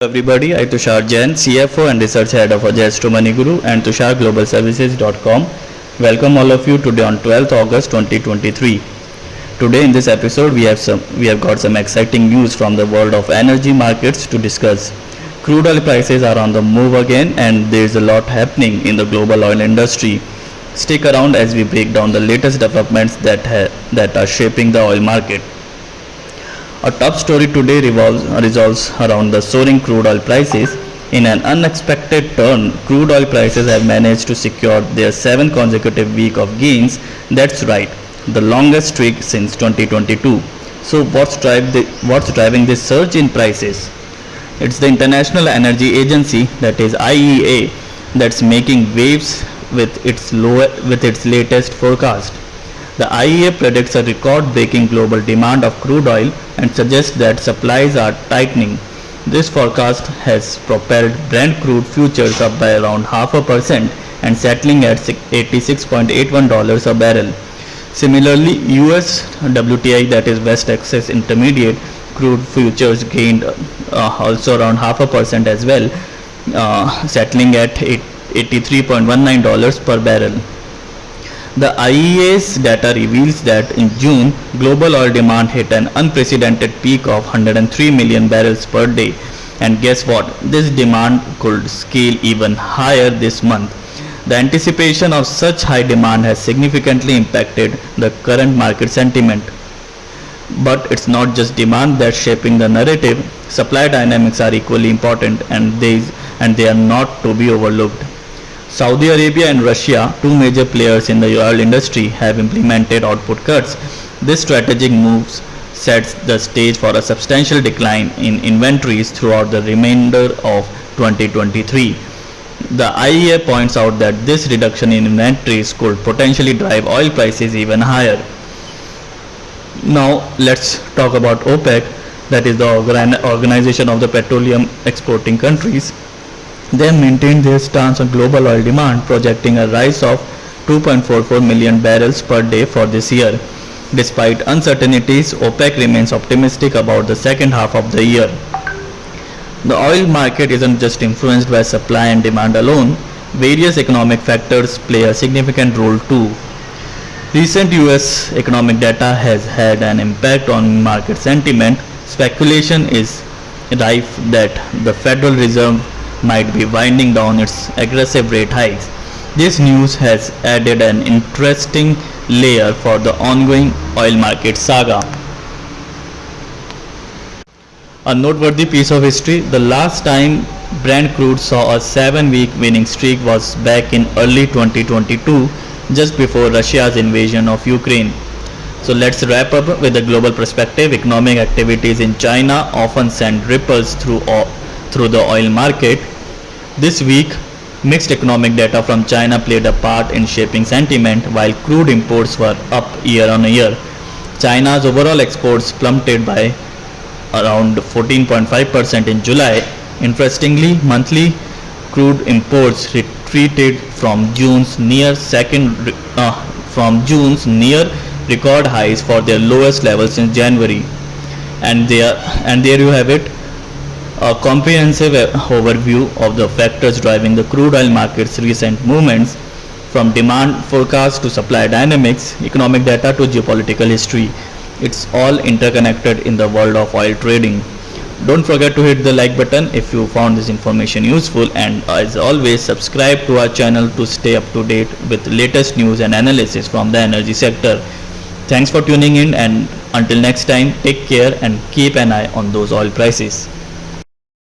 Everybody, I Tushar Jain, CFO and Research Head of Ajayastromoneyguru and TusharGlobalServices.com. Welcome all of you today on 12th August 2023. Today in this episode we have got some exciting news from the world of energy markets to discuss. Crude oil prices are on the move again and there is a lot happening in the global oil industry. Stick around as we break down the latest developments that are shaping the oil market. Our top story today revolves around the soaring crude oil prices. In an unexpected turn, crude oil prices have managed to secure their 7th consecutive week of gains. That's right, the longest streak since 2022. So what's driving this surge in prices? It's the International Energy Agency, that is IEA, that's making waves with its latest forecast. The IEA predicts a record-breaking global demand of crude oil and suggests that supplies are tightening. This forecast has propelled Brent crude futures up by around 0.5% and settling at $86.81 a barrel. Similarly, US WTI, that is West Texas Intermediate crude futures gained also around 0.5% as well, settling at $83.19 per barrel. The IEA's data reveals that in June, global oil demand hit an unprecedented peak of 103 million barrels per day. And guess what? This demand could scale even higher this month. The anticipation of such high demand has significantly impacted the current market sentiment. But it's not just demand that's shaping the narrative. Supply dynamics are equally important and they are not to be overlooked. Saudi Arabia and Russia, two major players in the oil industry, have implemented output cuts. This strategic move sets the stage for a substantial decline in inventories throughout the remainder of 2023. The IEA points out that this reduction in inventories could potentially drive oil prices even higher. Now let's talk about OPEC, that is the Organization of the Petroleum Exporting Countries. They have maintained their stance on global oil demand, projecting a rise of 2.44 million barrels per day for this year. Despite uncertainties, OPEC remains optimistic about the second half of the year. The oil market isn't just influenced by supply and demand alone. Various economic factors play a significant role too. Recent US economic data has had an impact on market sentiment. Speculation is rife that the Federal Reserve might be winding down its aggressive rate hikes. This news has added an interesting layer for the ongoing oil market saga. A noteworthy piece of history: the last time Brent crude saw a 7-week winning streak was back in early 2022, just before Russia's invasion of Ukraine. So let's wrap up with a global perspective. Economic activities in China often send ripples through the oil market. This week, mixed economic data from China played a part in shaping sentiment, while crude imports were up year on year. China's overall exports plummeted by around 14.5% in July. Interestingly, monthly crude imports retreated from June's near record highs for their lowest level since January. And there you have it, a comprehensive overview of the factors driving the crude oil market's recent movements, from demand forecasts to supply dynamics, economic data to geopolitical history. It's all interconnected in the world of oil trading. Don't forget to hit the like button if you found this information useful, and as always, subscribe to our channel to stay up to date with latest news and analysis from the energy sector. Thanks for tuning in, and until next time, take care and keep an eye on those oil prices.